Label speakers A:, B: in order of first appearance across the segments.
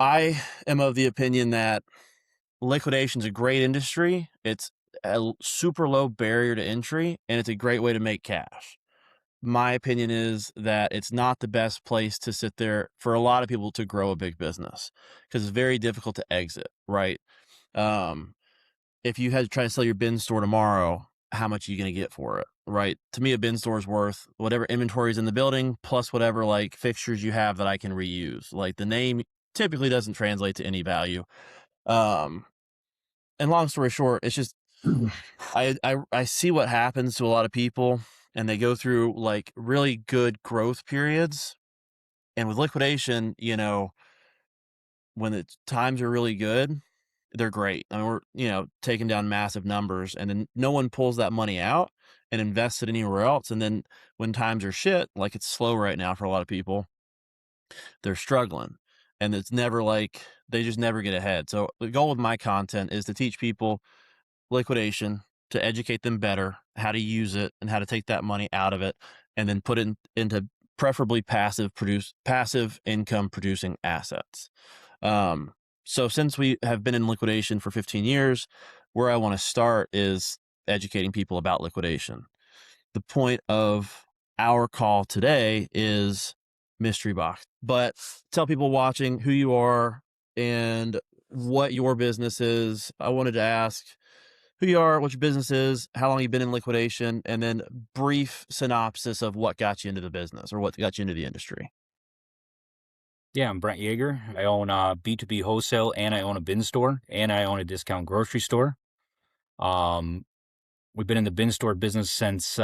A: I am of the opinion that liquidation is a great industry. It's a super low barrier to entry, and it's a great way to make cash. My opinion is that it's not the best place to sit there for a lot of people to grow a big business because it's very difficult to exit, right? Um, if you had to try to sell your bin store tomorrow, how much are you going to get for it, right? To me, a bin store is worth whatever inventory is in the building plus whatever like fixtures you have that I can reuse. Like the name typically doesn't translate to any value. Um, and long story short, it's just I see what happens to a lot of people, and they go through like really good growth periods. And with liquidation, when the times are really good, they're great. I mean, we're, taking down massive numbers, and then no one pulls that money out and invests it anywhere else. And then when times are shit, like it's slow right now for a lot of people, they're struggling. And it's never like they just never get ahead. So the goal with my content is to teach people liquidation, to educate them better, how to use it and how to take that money out of it and then put it into preferably passive income producing assets. So since we have been in liquidation for 15 years, where I want to start is educating people about liquidation. The point of our call today is mystery box, but tell people watching who you are and what your business is. I wanted to ask who you are, what your business is, how long you've been in liquidation, and then brief synopsis of what got you into the business or what got you into the industry.
B: Yeah, I'm Brent Yager. I own B2B Wholesale, and I own a bin store, and I own a discount grocery store. Um, we've been in the bin store business since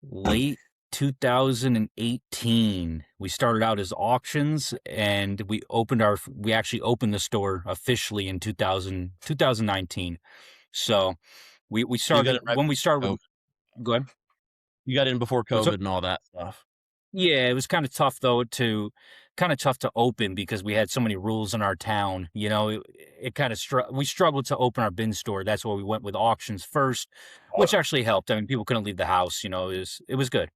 B: late 2018. We started out as auctions, and we actually opened the store officially in 2019. So we
A: So you got
B: started
A: it right
B: when we started
A: before
B: with.
A: COVID.
B: Go ahead.
A: You got in before COVID and all that stuff.
B: Yeah, it was kind of tough to open because we had so many rules in our town. It kind of we struggled to open our bin store. That's why we went with auctions first, which actually helped. I mean, people couldn't leave the house. It was good.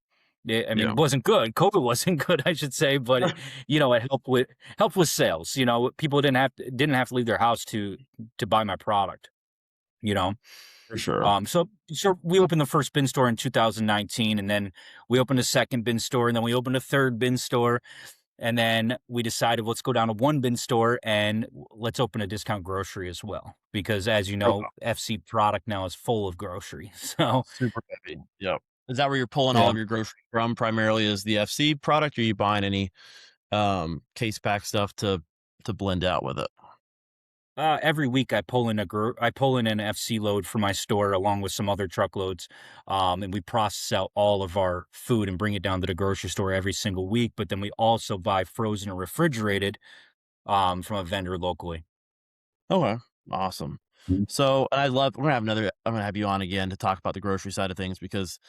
B: I mean,
A: Yeah,
B: it wasn't good. COVID wasn't good, I should say, but it helped with sales. People didn't have to leave their house to buy my product. You know,
A: for sure.
B: so we opened the first bin store in 2019, and then we opened a second bin store, and then we opened a third bin store, and then we decided let's go down to one bin store and let's open a discount grocery as well. Because as you
A: Oh,
B: know, FC product now is full of grocery. So
A: super heavy. Yep. Is that where you're pulling all
B: yeah.
A: of your groceries from primarily is the FC product, or are you buying any case pack stuff to blend out with it?
B: Every week I pull in an FC load for my store along with some other truckloads, and we process out all of our food and bring it down to the grocery store every single week. But then we also buy frozen or refrigerated from a vendor locally.
A: Okay. Awesome.
B: Mhm.
A: So, and I'm gonna have you on again to talk about the grocery side of things because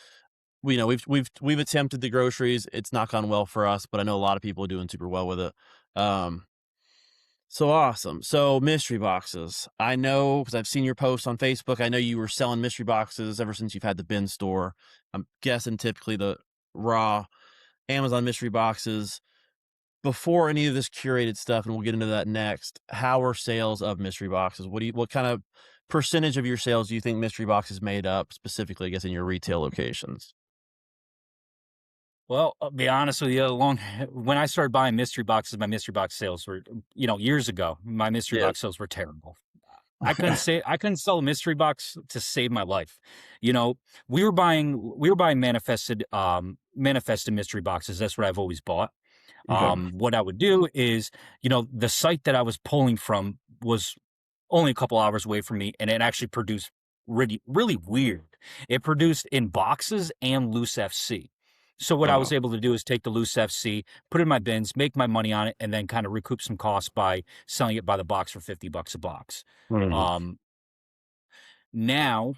A: we've attempted the groceries. It's not gone well for us, but I know a lot of people are doing super well with it. Um, so awesome. So mystery boxes. I know because I've seen your posts on Facebook. I know you were selling mystery boxes ever since you've had the bin store. I'm guessing typically the raw Amazon mystery boxes before any of this curated stuff, and we'll get into that next. How are sales of mystery boxes? What kind of percentage of your sales do you think mystery boxes made up specifically, I guess, in your retail locations?
B: Well, I'll be honest with you, long when I started buying mystery boxes, my mystery box sales were, years ago, my mystery
A: Yeah.
B: box sales were terrible. I couldn't sell a mystery box to save my life. You know, we were buying manifested mystery boxes. That's what I've always bought.
A: Okay.
B: What I would do is, the site that I was pulling from was only a couple hours away from me, and it actually produced really, really weird. It produced in boxes and loose FC. So what I
A: Uh-huh.
B: was able to do is take the loose FC, put it in my bins, make my money on it, and then kind of recoup some costs by selling it by the box for $50 a box.
A: Mhm.
B: Um, Now,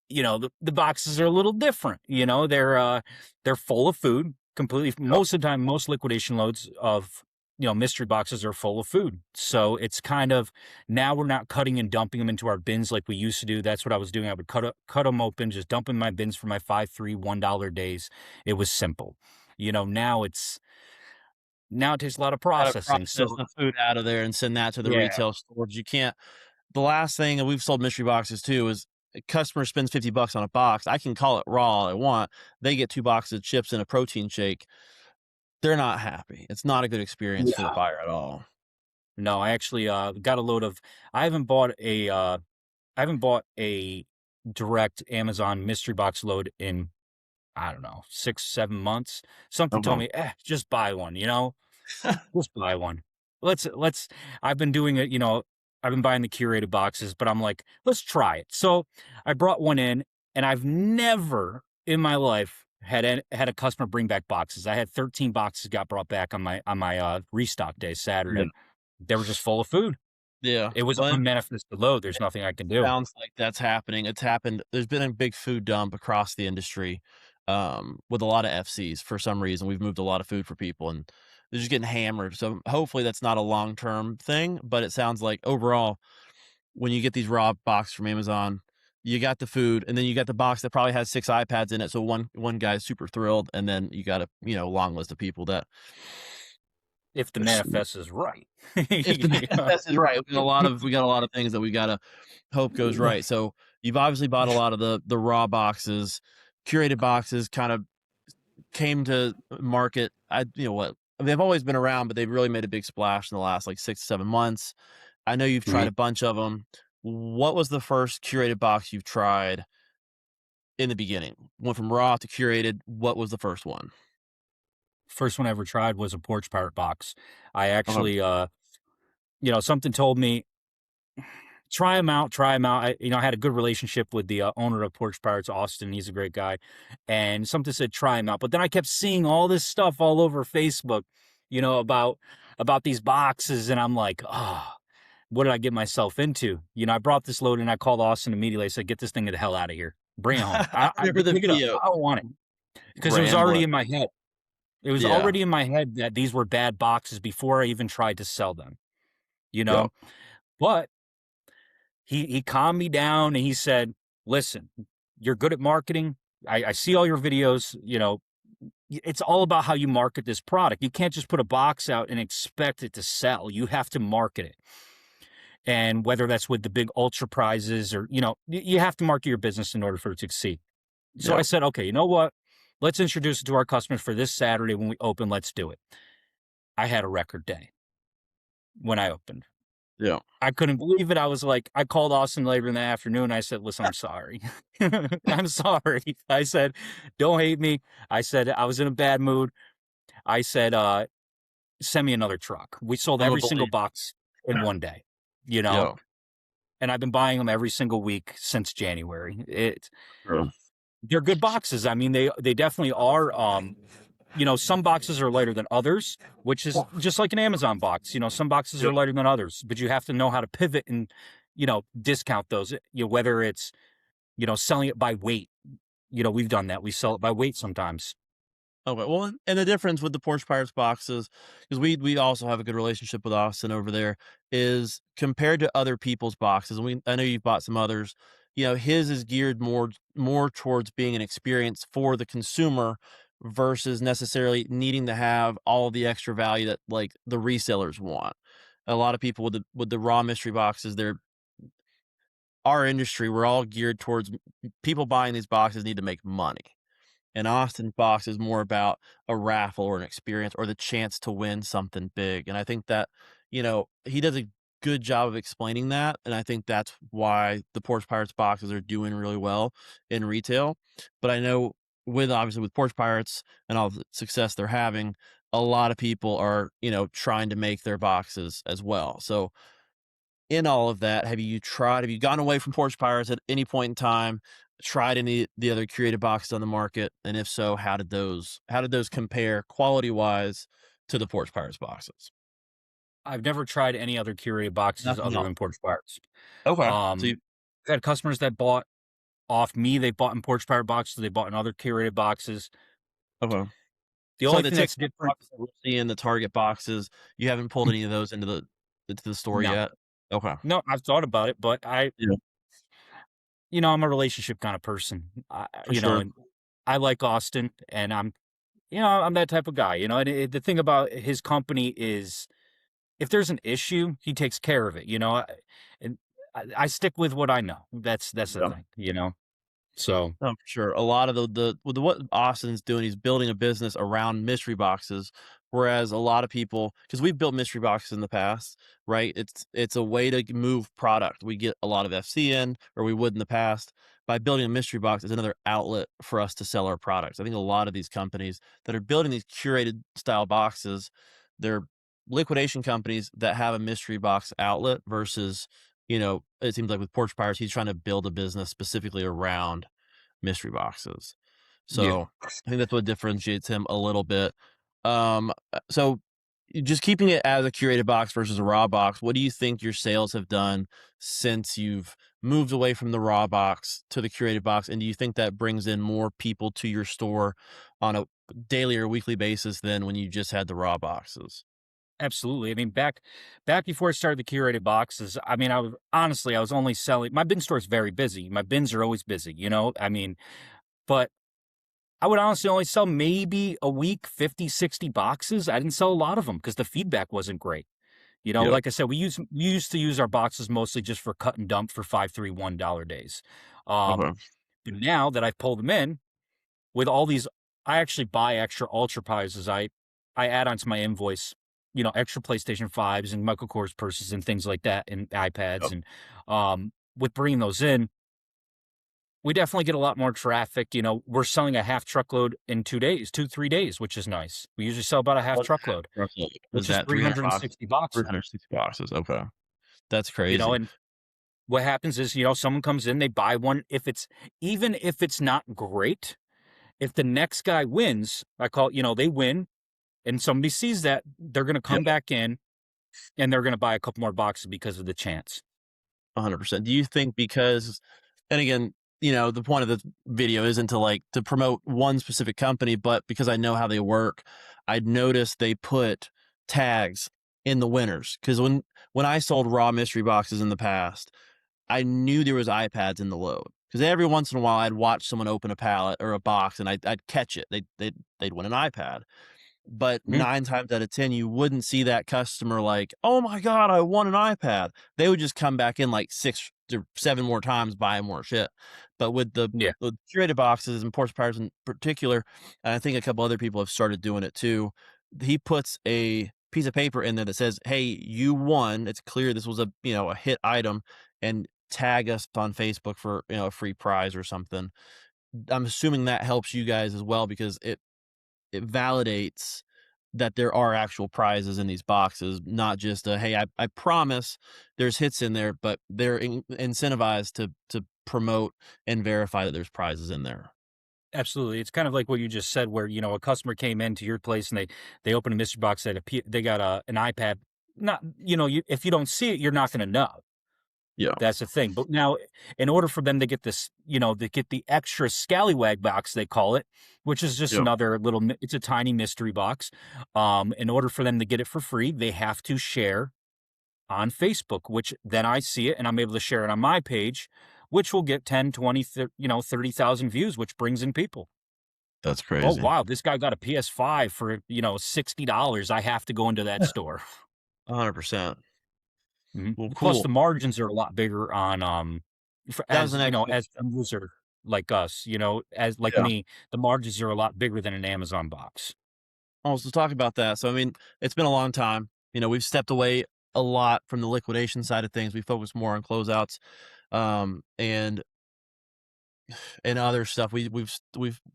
B: the boxes are a little different. They're full of food completely.
A: Yep.
B: Most of the time, most liquidation loads of mystery boxes are full of food. So it's kind of now we're not cutting and dumping them into our bins like we used to do. That's what I was doing. I would cut them open, just dump in my bins for my 5, $3, $1 days. It was simple. Now Now it takes a lot of
A: Gotta
B: processing.
A: process
B: So
A: the food out of there and send that to the
B: yeah,
A: retail stores. You can't the last thing, and we've sold mystery boxes too, is a customer spends $50 on a box. I can call it raw all I want. They get 2 boxes of chips and a protein shake. They're not happy. It's not a good experience for the
B: yeah.
A: buyer at all.
B: No, I actually got a load of. I haven't bought a. I haven't bought a direct Amazon mystery box load in, I don't know, 6, 7 months. Something told
A: Uh-huh.
B: me, just buy one. Just buy one. Let's I've been doing it, I've been buying the curated boxes, but I'm like, let's try it. So I brought one in, and I've never in my life had a customer bring back boxes. I had 13 boxes got brought back on my restock day,
A: Yeah.
B: Saturday. They were just full of food.
A: Yeah.
B: It was
A: Well,
B: unmanifested load. There's nothing I can do.
A: sounds like that's happening. It's happened. There's been a big food dump across the industry, with a lot of FCs for some reason. We've moved a lot of food for people and they're just getting hammered. So hopefully that's not a long-term thing, but it sounds like overall, when you get these raw boxes from Amazon, you got the food and then you got the box that probably has 6 iPads in it. So one guy's super thrilled, and then you got a, long list of people that
B: If the manifest is right.
A: if the
B: Yeah.
A: manifest is right, we got a lot of things that we gotta hope goes right. So you've obviously bought a lot of the raw boxes, curated boxes kind of came to market. What they've always been around, but they've really made a big splash in the last like 6 to 7 months. I know you've tried
B: Mhm.
A: a bunch of them. What was the first curated box you've tried in the beginning? Went from raw to curated. What was the first one?
B: First one I ever tried was a porch pirate box. I
A: Okay.
B: actually, something told me, try them out, try them out. I had a good relationship with the owner of Porch Pirates, Austin. He's a great guy. And something said, try them out. But then I kept seeing all this stuff all over Facebook, about these boxes. And I'm like, oh, what did I get myself into? I brought this load and I called Austin immediately. I said, get this thing the hell out of here. Bring it home.
A: I remember the
B: Pick it up.
A: video.
B: I don't want it. Because it was already
A: Rambling.
B: in my head. It was
A: Yeah.
B: already in my head that these were bad boxes before I even tried to sell them, you
A: Yeah.
B: know? But he calmed me down and he said, listen, you're good at marketing. I see all your videos, it's all about how you market this product. You can't just put a box out and expect it to sell. You have to market it. And whether that's with the big ultra prizes or, you have to market your business in order for it to succeed. So
A: Yeah.
B: I said, okay, you know what? Let's introduce it to our customers for this Saturday when we open. Let's do it. I had a record day when I opened.
A: Yeah.
B: I couldn't believe it. I was like, I called Austin later in the afternoon. I said, listen, I'm sorry. I'm sorry. I said, don't hate me. I said, I was in a bad mood. I said, send me another truck. We sold
A: I'm a
B: every single
A: believer.
B: box in one day, you know,
A: Yeah.
B: and I've been buying them every single week since January.
A: Sure.
B: They're good boxes. I mean, they definitely are. Some boxes are lighter than others, which is just like an Amazon box. Some boxes
A: Yeah.
B: are lighter than others, but you have to know how to pivot and, discount those, whether it's, selling it by weight. We've done that. We sell it by weight sometimes.
A: Okay, well, and the difference with the Porch Pirates boxes, because we also have a good relationship with Austin over there, is compared to other people's boxes, and I know you've bought some others, his is geared more towards being an experience for the consumer versus necessarily needing to have all the extra value that like the resellers want. A lot of people with the raw mystery boxes, our industry, we're all geared towards people buying these boxes need to make money. And Austin's box is more about a raffle or an experience or the chance to win something big. And I think that, he does a good job of explaining that. And I think that's why the Porch Pirates boxes are doing really well in retail. But I know obviously with Porch Pirates and all the success they're having, a lot of people are, trying to make their boxes as well. So in all of that, have you gone away from Porch Pirates at any point in time, tried any the other curated boxes on the market? And if so, how did those compare quality-wise to the Porch Pirates boxes?
B: I've never tried any other curated boxes
A: Nothing
B: other
A: else.
B: than Porch Pirates.
A: Okay. So
B: Um,
A: you
B: I've had customers that bought off me. They bought in Porch Pirate boxes. They bought in other curated boxes.
A: okay.
B: The
A: So
B: only
A: like the
B: thing that's
A: TikTok
B: different,
A: boxes that we're seeing, the Target boxes, you haven't pulled any of those into the store
B: no,
A: yet? Okay.
B: no, I've thought about it, but
A: Yeah,
B: I'm a relationship kind of person.
A: for sure.
B: And I like Austin, and I'm I'm that type of guy, and the thing about his company is if there's an issue, he takes care of it. And I stick with what I know. That's the
A: Yeah.
B: thing. So
A: Oh, for sure. A lot of what Austin's doing, he's building a business around mystery boxes, whereas a lot of people, because we've built mystery boxes in the past, right? It's a way to move product. We get a lot of FC in, or we would in the past. By building a mystery box, it's another outlet for us to sell our products. I think a lot of these companies that are building these curated style boxes, they're liquidation companies that have a mystery box outlet versus, it seems like with Porch Pirates, he's trying to build a business specifically around mystery boxes.
B: yeah.
A: So, I think that's what differentiates him a little bit. So just keeping it as a curated box versus a raw box, what do you think your sales have done since you've moved away from the raw box to the curated box? And do you think that brings in more people to your store on a daily or weekly basis than when you just had the raw boxes?
B: Absolutely. I mean, back before I started the curated boxes, I mean, I was only selling. My bin store is very busy. My bins are always busy. I mean, but I would honestly only sell maybe a week 50, 60 boxes. I didn't sell a lot of them because the feedback wasn't great.
A: Yep.
B: Like I said, we used to use our boxes mostly just for cut and dump for 5 $3 $1 days. Um,
A: Okay.
B: but now that I've pulled them in with all these, I actually buy extra ultra prizes. I add onto my invoice, extra PlayStation 5s and Michael Kors purses and things like that and iPads.
A: Yep.
B: And with bringing those in, we definitely get a lot more traffic. We're selling a half truckload in 2 days, 2 3 days, which is nice. We usually sell about a half
A: What's
B: truckload,
A: roughly is
B: which is
A: that 300 boxes?
B: 360 boxes.
A: 360 boxes. Okay. That's crazy.
B: And what happens is, someone comes in, they buy one. Even if it's not great, if the next guy wins, they win and somebody sees that, they're going to
A: Yeah.
B: come back in and they're going to buy a couple more boxes because of the chance.
A: 100%. Do you think because, and again, the point of the video isn't to to promote one specific company, but because I know how they work, I'd noticed they put tags in the winners. Because when I sold raw mystery boxes in the past, I knew there was iPads in the load. Because every once in a while, I'd watch someone open a pallet or a box, and I'd catch it. They'd win an iPad. But
B: Mhm.
A: 9 times out of 10, you wouldn't see that customer like, "Oh my god, I won an iPad." They would just come back in like 6 to 7 more times buying more shit. But with
B: Yeah.
A: the curated boxes and Porch Pirates in particular, and I think a couple other people have started doing it too, he puts a piece of paper in there that says, "Hey, you won. It's clear this was a hit item, and tag us on Facebook for, a free prize or something." I'm assuming that helps you guys as well because it validates that there are actual prizes in these boxes, not just a, "Hey, I promise there's hits in there," but they're incentivized to promote and verify that there's prizes in there.
B: Absolutely. It's kind of like what you just said, where, a customer came into your place and they open a mystery box that they got an iPad. Not, if you don't see it, you're not going to know.
A: Yeah,
B: That's the thing. But now, in order for them to get this, they get the extra scallywag box, they call it, which is just
A: yeah,
B: another it's a tiny mystery box. In order for them to get it for free, they have to share on Facebook, which then I see it and I'm able to share it on my page, which will get 10, 20, 30,000 views, which brings in people.
A: that's
B: Oh,
A: crazy.
B: wow, this guy got a PS5 for, $60. I have to go into that
A: Yeah,
B: store.
A: 100%.
B: Mhm.
A: Well,
B: Plus,
A: cool.
B: the margins are a lot bigger on,
A: That was the next
B: as a
A: question.
B: user like us, as like
A: Yeah.
B: me, the margins are a lot bigger than an Amazon box.
A: Oh, so talk about that. So, I mean, it's been a long time. We've stepped away a lot from the liquidation side of things. We focus more on closeouts, and other stuff. We've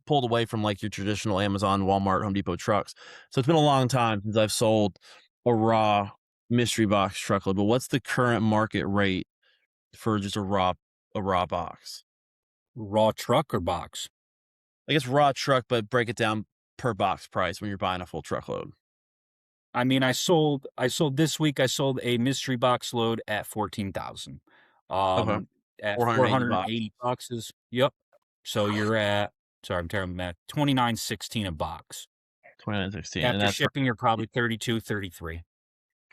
A: pulled away from like your traditional Amazon, Walmart, Home Depot trucks. So it's been a long time since I've sold a raw mystery box truckload. But what's the current market rate for just a raw box?
B: Raw truck or box?
A: I guess raw truck, but break it down per box price when you're buying a full truckload.
B: I mean, I sold this week, I sold a mystery box load at 14,000.
A: Okay,
B: At
A: 480
B: 480
A: boxes,
B: boxes. Yep. So you're at, sorry, I'm terrible math, 29.16 a box.
A: 29.16, and
B: After
A: that's for
B: shipping, you're probably 32, 33.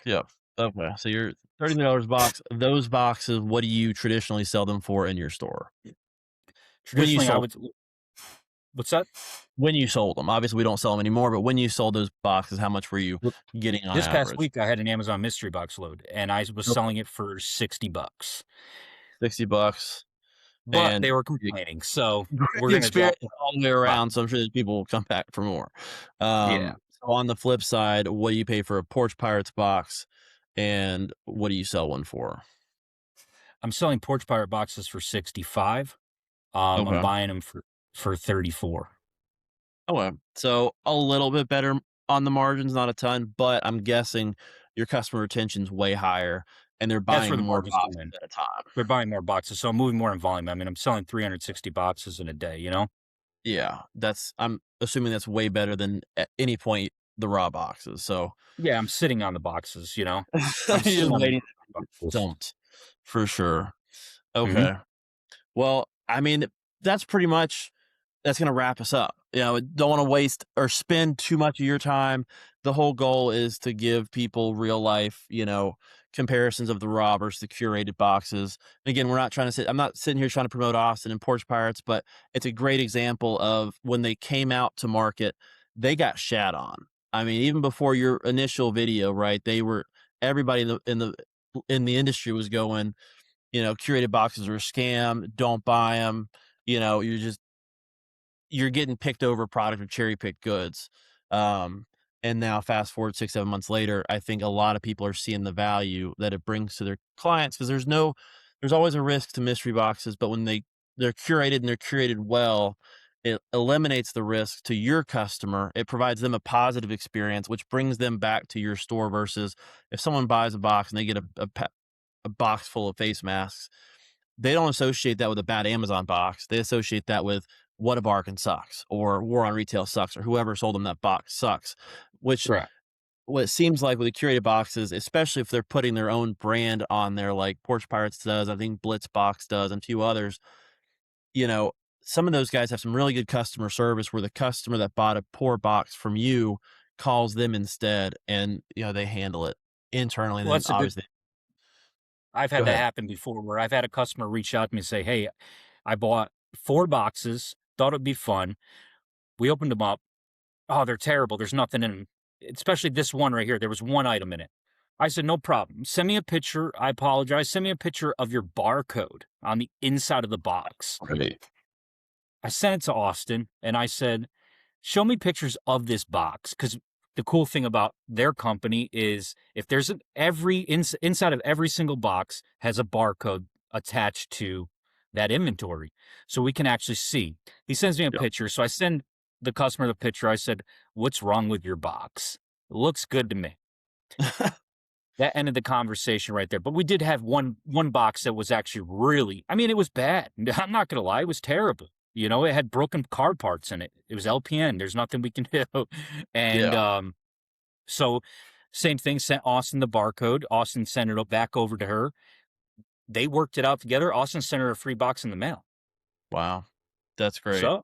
A: yeah. Okay, so you're $30 box. Those boxes, what do you traditionally sell them for in your store? When you
B: Traditionally, I
A: sold,
B: would. What's that?
A: When you sold them, obviously we don't sell them anymore, but when you sold those boxes, how much were you
B: Well,
A: getting on
B: this past
A: average?
B: week, I had an Amazon mystery box load, and I was
A: Okay.
B: selling it for $60,
A: $60,
B: but
A: and
B: they were
A: the
B: complaining, so we're
A: the
B: gonna drop
A: experience
B: the
A: all the way
B: price.
A: around, so I'm sure that people will come back for more.
B: Yeah.
A: So on the flip side, what do you pay for a Porch Pirates box, and what do you sell one for?
B: I'm selling Porch Pirate boxes for 65. I'm
A: Okay.
B: buying them for 34.
A: Okay. So a little bit better on the margins, not a ton, but I'm guessing your customer retention's way higher and they're
B: That's
A: buying
B: where the
A: more
B: margins come
A: boxes
B: in.
A: at a time.
B: They're buying more boxes, so I'm moving more in volume. I mean, I'm selling 360 boxes in a day, you know?
A: Yeah, I'm assuming that's way better than at any point the raw boxes. So
B: Yeah, I'm sitting on the boxes, you know? I'm
A: you're
B: sitting
A: just
B: on the
A: waiting to get
B: boxes.
A: dumped for sure.
B: Mhm.
A: Okay. Well, I mean, that's pretty much that's gonna wrap us up. Don't wanna waste or spend too much of your time. The whole goal is to give people real life, comparisons of the raw versus the curated boxes. Again, I'm not sitting here trying to promote Austin and Porch Pirates, but it's a great example of when they came out to market, they got shat on. I mean, even before your initial video, right? Everybody in the industry was going, curated boxes are a scam. Don't buy them. You're getting picked over product or cherry picked goods. Um, and now fast forward 6, 7 months later, I think a lot of people are seeing the value that it brings to their clients because there's always a risk to mystery boxes, but when they're curated and they're curated well, it eliminates the risk to your customer. It provides them a positive experience, which brings them back to your store versus if someone buys a box and they get a box full of face masks, they don't associate that with a bad Amazon box. They associate that with what a bargain sucks or war on retail sucks or whoever sold them that box sucks. Which
B: Right.
A: what it seems like with the curated boxes, especially if they're putting their own brand on there, like Porch Pirates does, I think Blitz Box does, and a few others, you know, some of those guys have some really good customer service where the customer that bought a poor box from you calls them instead and they handle it internally. And
B: Well,
A: then
B: that's a good
A: obviously
B: I've
A: go
B: had that
A: ahead.
B: happen before where I've had a customer reach out to me and say, "Hey, I bought 4 boxes, thought it'd be fun. We opened them up. Oh, they're terrible. There's nothing in them. Especially this one right here. There was 1 item in it." I said, "No problem. Send me a picture. I apologize. Send me a picture of your barcode on the inside of the box."
A: Right.
B: I sent it to Austin and I said, "Show me pictures of this box." Because the cool thing about their company is if there's inside of every single box has a barcode attached to that inventory. So we can actually see. He sends me a
A: Yep.
B: picture. So I send the customer the picture. I said, "What's wrong with your box? It looks good to me." That ended the conversation right there. But we did have one box that was actually really, I mean, it was bad. I'm not gonna lie, it was terrible. You know, it had broken car parts in it. It was LPN. There's nothing we can do. And
A: Yeah.
B: so same thing, sent Austin the barcode. Austin sent it back over to her. They worked it out together. Austin sent her a free box in the mail.
A: Wow. That's great.
B: So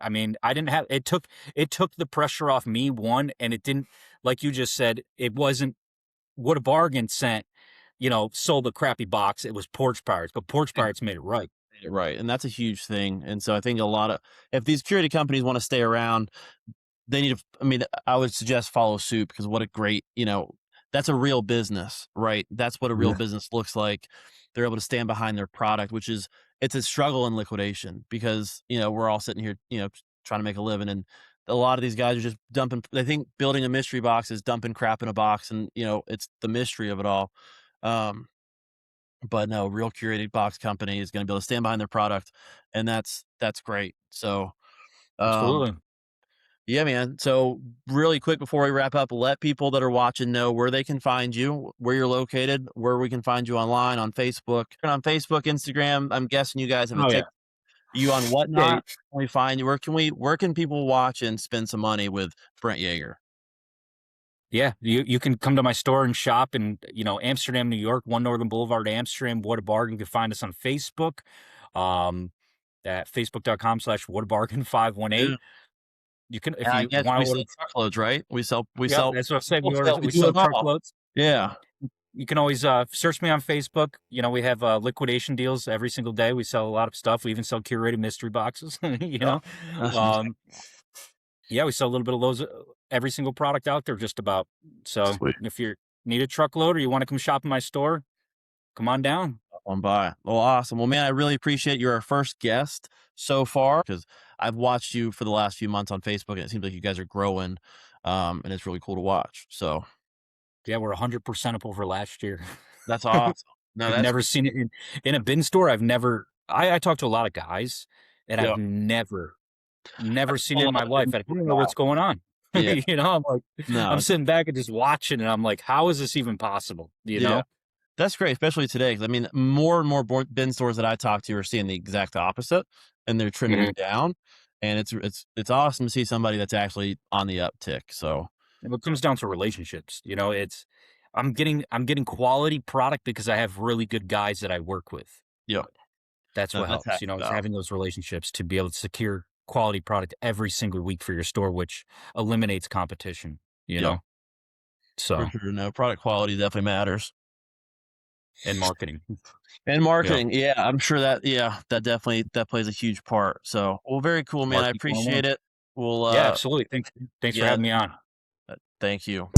B: I mean, I didn't have it took the pressure off me, one, and it didn't, like you just said, it wasn't what a bargain sent, sold a crappy box. It was Porch Pirates, but Porch
A: Yeah.
B: Pirates made it right.
A: Right, and that's a huge thing, and so I think a lot of if these curated companies wanna stay around, they need to I mean, I would suggest follow suit because what a great that's a real business, right? That's what a real
B: Yeah.
A: business looks like. They're able to stand behind their product, which is it's a struggle in liquidation because, we're all sitting here, trying to make a living, and a lot of these guys are just dumping they think building a mystery box is dumping crap in a box and, it's the mystery of it all. Um But no, real curated box company is gonna be able to stand behind their product, and that's great. So, um,
B: Absolutely.
A: yeah, man. So, really quick before we wrap up, let people that are watching know where they can find you, where you're located, where we can find you online on Facebook. And on Facebook, Instagram, I'm guessing you guys have a
B: Oh yeah.
A: you on
B: Yeah.
A: Whatnot? Can we find you? Where can people watch and spend some money with Brent Yager?
B: Yeah. You can come to my store and shop in, Amsterdam, New York, One Northern Boulevard, Amsterdam. What a bargain. You can find us on Facebook. Um, at facebook.com/, what a bargain,
A: Yeah.
B: 518. You can,
A: And
B: if
A: I
B: you
A: guess
B: want
A: we
B: to
A: sell
B: order.
A: truckloads, right? We
B: Yep.
A: sell
B: That's what I said.
A: wholesale, we
B: We
A: do
B: sell
A: it all.
B: truckloads.
A: Yeah.
B: you can always search me on Facebook. We have liquidation deals every single day. We sell a lot of stuff. We even sell curated mystery boxes.
A: Oh,
B: Um, yeah, we sell a little bit of those, every single product out there, just about. So
A: sweet.
B: if you need a truckload or you want to come shop in my store, come on down.
A: On by. Well, awesome. Well, man, I really appreciate you're our first guest so far because I've watched you for the last few months on Facebook, and it seems like you guys are growing, and it's really cool to watch. So
B: Yeah, we're 100% up over last year.
A: that's awesome. No,
B: I've
A: that's
B: never
A: great.
B: seen it in a bin store. I talk to a lot of guys, and
A: Yeah,
B: I've never
A: I've
B: seen
A: done
B: it
A: a
B: in my
A: lot of
B: life.
A: bin
B: I
A: store
B: don't know what's
A: shops.
B: going on.
A: Yeah,
B: I'm like,
A: no,
B: I'm sitting back and just watching, and I'm like, how is this even possible?
A: yeah, that's great, especially today. Because I mean, more and more bin stores that I talk to are seeing the exact opposite, and they're trimming
B: Mhm.
A: down, and it's awesome to see somebody that's actually on the uptick. So
B: And it comes down to relationships. It's I'm getting quality product because I have really good guys that I work with.
A: yeah,
B: That's
A: no,
B: what
A: that's half
B: helps.
A: the
B: It's
A: battle
B: having those relationships to be able to secure quality product every single week for your store, which eliminates competition, you
A: yeah,
B: know?
A: for
B: So,
A: sure. No, product quality definitely matters.
B: and marketing.
A: And
B: Yeah.
A: marketing, yeah, I'm sure that that definitely that plays a huge part. So, well, very cool, man. I
B: Marketing 101.
A: appreciate it. We'll
B: Yeah, absolutely. Thanks for
A: yeah,
B: having me on.
A: thank you.